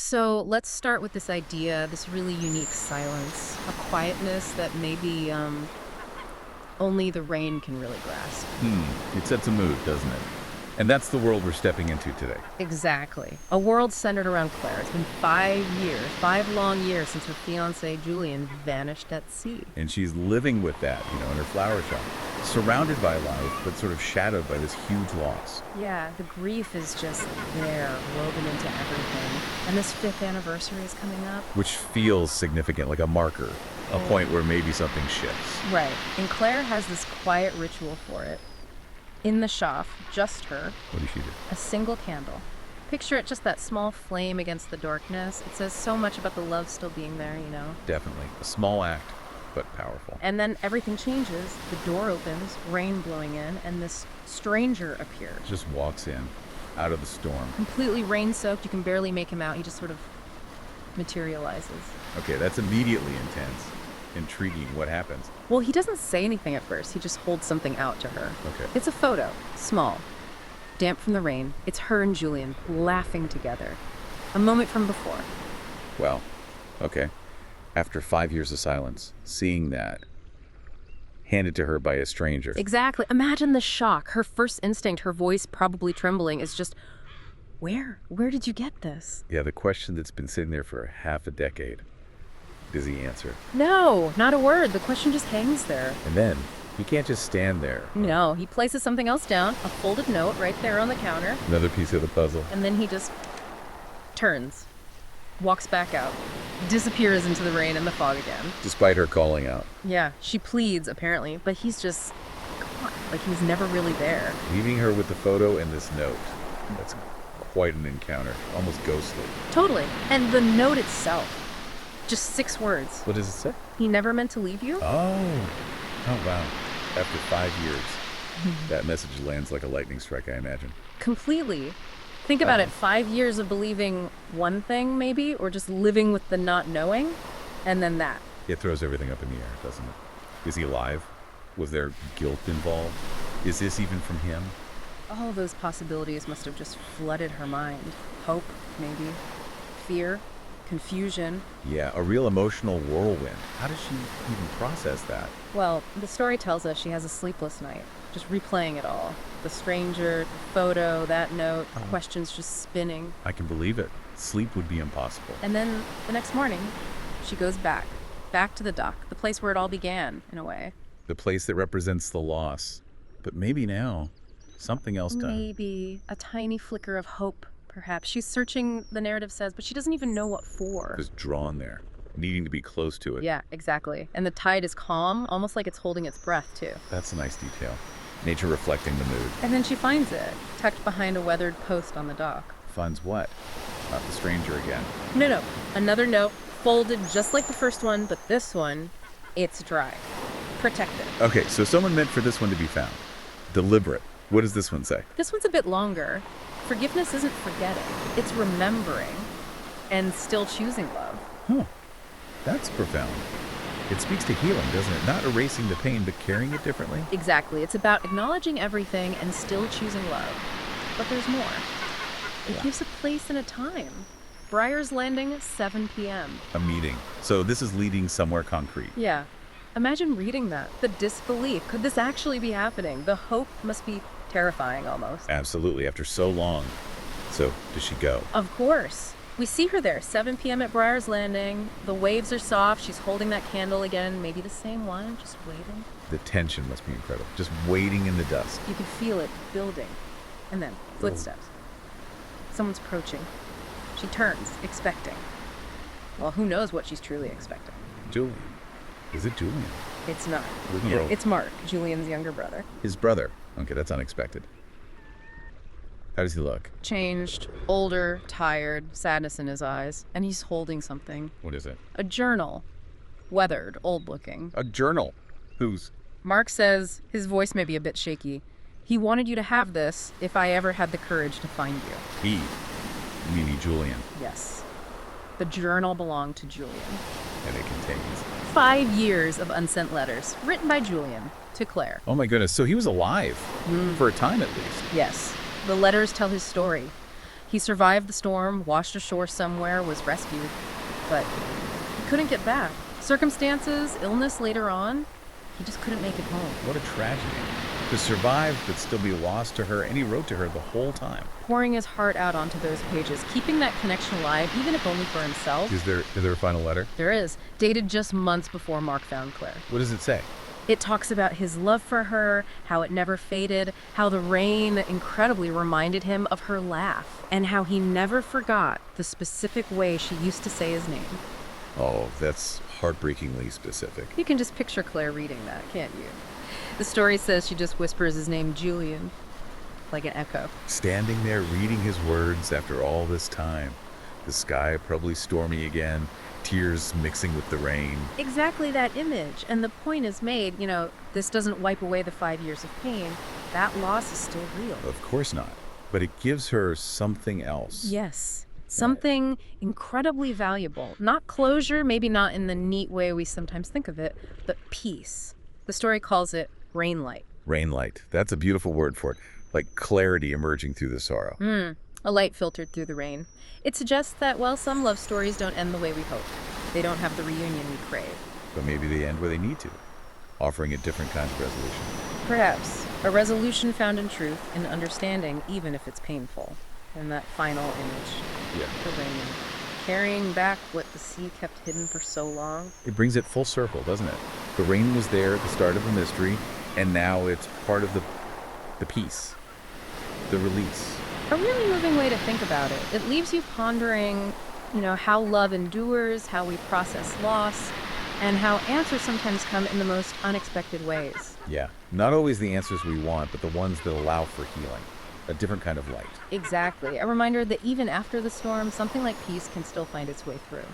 So let's start with this idea, this really unique silence, a quietness that maybe only the rain can really grasp. It sets a mood, doesn't it? And that's the world we're stepping into today. Exactly. A world centered around Claire. It's been 5 years, 5 long years since her fiancé Julian vanished at sea. And she's living with that, in her flower shop. Surrounded by life, but sort of shadowed by this huge loss. Yeah, the grief is just there, woven into everything. And this fifth anniversary is coming up. Which feels significant, like a marker, a point where maybe something shifts. Right. And Claire has this quiet ritual for it. In the shop, just her, What does she do? a single candle. Picture it, just that small flame against the darkness. It says so much about the love still being there. Definitely. A small act, but powerful. And then everything changes. The door opens, rain blowing in, and this stranger appears. Just walks in, out of the storm. Completely rain-soaked. You can barely make him out. He just sort of materializes. Okay, that's immediately intense. Intriguing. What happens? Well, he doesn't say anything at first. He just holds something out to her. Okay. It's a photo, small, damp from the rain. It's her and Julian laughing together. A moment from before. Well, okay. After 5 years of silence, seeing that, handed to her by a stranger. Exactly. Imagine the shock. Her first instinct, her voice probably trembling, is just, Where did you get this? Yeah, the question that's been sitting there for half a decade. Does he answer? No, not a word. The question just hangs there. And then, he can't just stand there. No, he places something else down, a folded note right there on the counter, Another piece of the puzzle. and then he just turns, walks back out, disappears into the rain and the fog again. Despite her calling out, Yeah, she pleads, apparently, but he's just gone, like he was never really there. leaving her with the photo and this note. That's quite an encounter, almost ghostly. Totally. And the note itself, just 6 words. What does it say? He never meant to leave you? Oh wow. After 5 years, that message lands like a lightning strike, I imagine. Completely. Think about it, 5 years of believing one thing, maybe, or just living with the not knowing, and then that. It throws everything up in the air, doesn't it? Is he alive? Was there guilt involved? Is this even from him? All those possibilities must have just flooded her mind. Hope, maybe. Fear. Confusion. Yeah, a real emotional whirlwind. How does she even process that? Well, the story tells us she has a sleepless night, just replaying it all. The stranger, the photo, that note, the questions just spinning. I can believe it. Sleep would be impossible. And then the next morning, she goes back to the dock, the place where it all began, in a way. The place that represents the loss. But maybe now, something else done. Maybe a tiny flicker of hope, perhaps. She's searching, the narrative says, but she doesn't even know what for. Just drawn there, needing to be close to it. Yeah, exactly. And the tide is calm, almost like it's holding its breath, too. That's a nice detail. Nature reflecting the mood. And then she finds it, tucked behind a weathered post on the dock. Finds what? Not the stranger again. No. Another note, folded just like the first one, but this one, it's dry. Protected. Okay, so someone meant for this one to be found. Deliberate. What does this one say? This one's a bit longer. Forgiveness isn't forgetting, it's remembering and still choosing love. Huh. That's profound. It speaks to healing, doesn't it? Not erasing the pain, but carrying it differently. Exactly. It's about acknowledging everything and still choosing love. But there's more. It gives a place and a time. Briar's Landing, 7 p.m. A meeting. So this is leading somewhere concrete. Yeah. Imagine reading that. The disbelief. Could this actually be happening? The hope must be terrifying almost. Absolutely, after so long. So, does she go? Of course. We see her there, 7 p.m. at Briar's Landing. The waves are soft. She's holding that candle again. Maybe the same one, just waiting. The tension must be incredible. Just waiting in the dusk. You can feel it building. And then, footsteps. Someone's approaching. She turns, expecting. Well, who knows what she's truly expecting? Julian. Is it Julian? It's not. No. It's Mark, Julian's younger brother. His brother. Okay, that's unexpected. How does he look? Changed, older, tired, sadness in his eyes, and he's holding something. What is it? A journal. Weathered, old-looking. A journal. Whose? Mark says, his voice may be a bit shaky, he wanted you to have this if I ever had the courage to find you. He. Meaning Julian. Yes. The journal belonged to Julian. And it contains. 5 years of unsent letters, written by Julian to Claire. Oh my goodness, so he was alive. For a time at least. Yes. The letters tell his story. He survived the storm, washed ashore somewhere, was rescued, but he couldn't get back. Circumstances, illness later on, he just couldn't make it home. What a tragedy. To survive but still be lost to her, and he wrote to her the whole time. Pouring his heart out onto those pages, keeping that connection alive, even if only for himself. Is there a final letter? There is, dated just months before Mark found Claire. What does it say? It talks about his love for her, how it never faded, how the rain incredibly reminded him of her laugh, and how he never forgot the specific way she used to say his name. Oh, that's heartbreakingly specific. You can just picture Claire reading that, can't you? The story says she just whispers his name, Julian, like an echo. Standing there reading his words after all this time. The sky probably stormy again, tears mixing with the rain. Exactly that image. And the point is made, this doesn't wipe away the 5 years of pain. That loss is still real. Of course not. But it gives her something else. Yes. Something incredibly valuable. Not closure, maybe not in the neat way we sometimes think of it, but peace. The story calls it Rainlight. Rainlight. That's a beautiful word for it. Like clarity emerging through the sorrow. A light filtered through the rain. It suggests that, some love stories don't end the way we hope. They don't have the reunion we crave. But maybe they end where they need to, offering a different kind of resolution. Perhaps. A resolution found in truth, in understanding, even if it's painful. And that final image. Yeah. The rain. Carrying back what the sea kept hidden for so long. It brings it full circle, doesn't it? The rain was there at the start of the mystery, and now it's part of the peace, the release. A really moving way to think about it. It leaves you pondering, how love endures, how we process loss, and how answers sometimes come in the most unexpected ways. Yeah. Not always the answers we want, but the ones that allow for healing. A different kind of light. Exactly. A reminder that even after the storm, something like peace can still find its way through.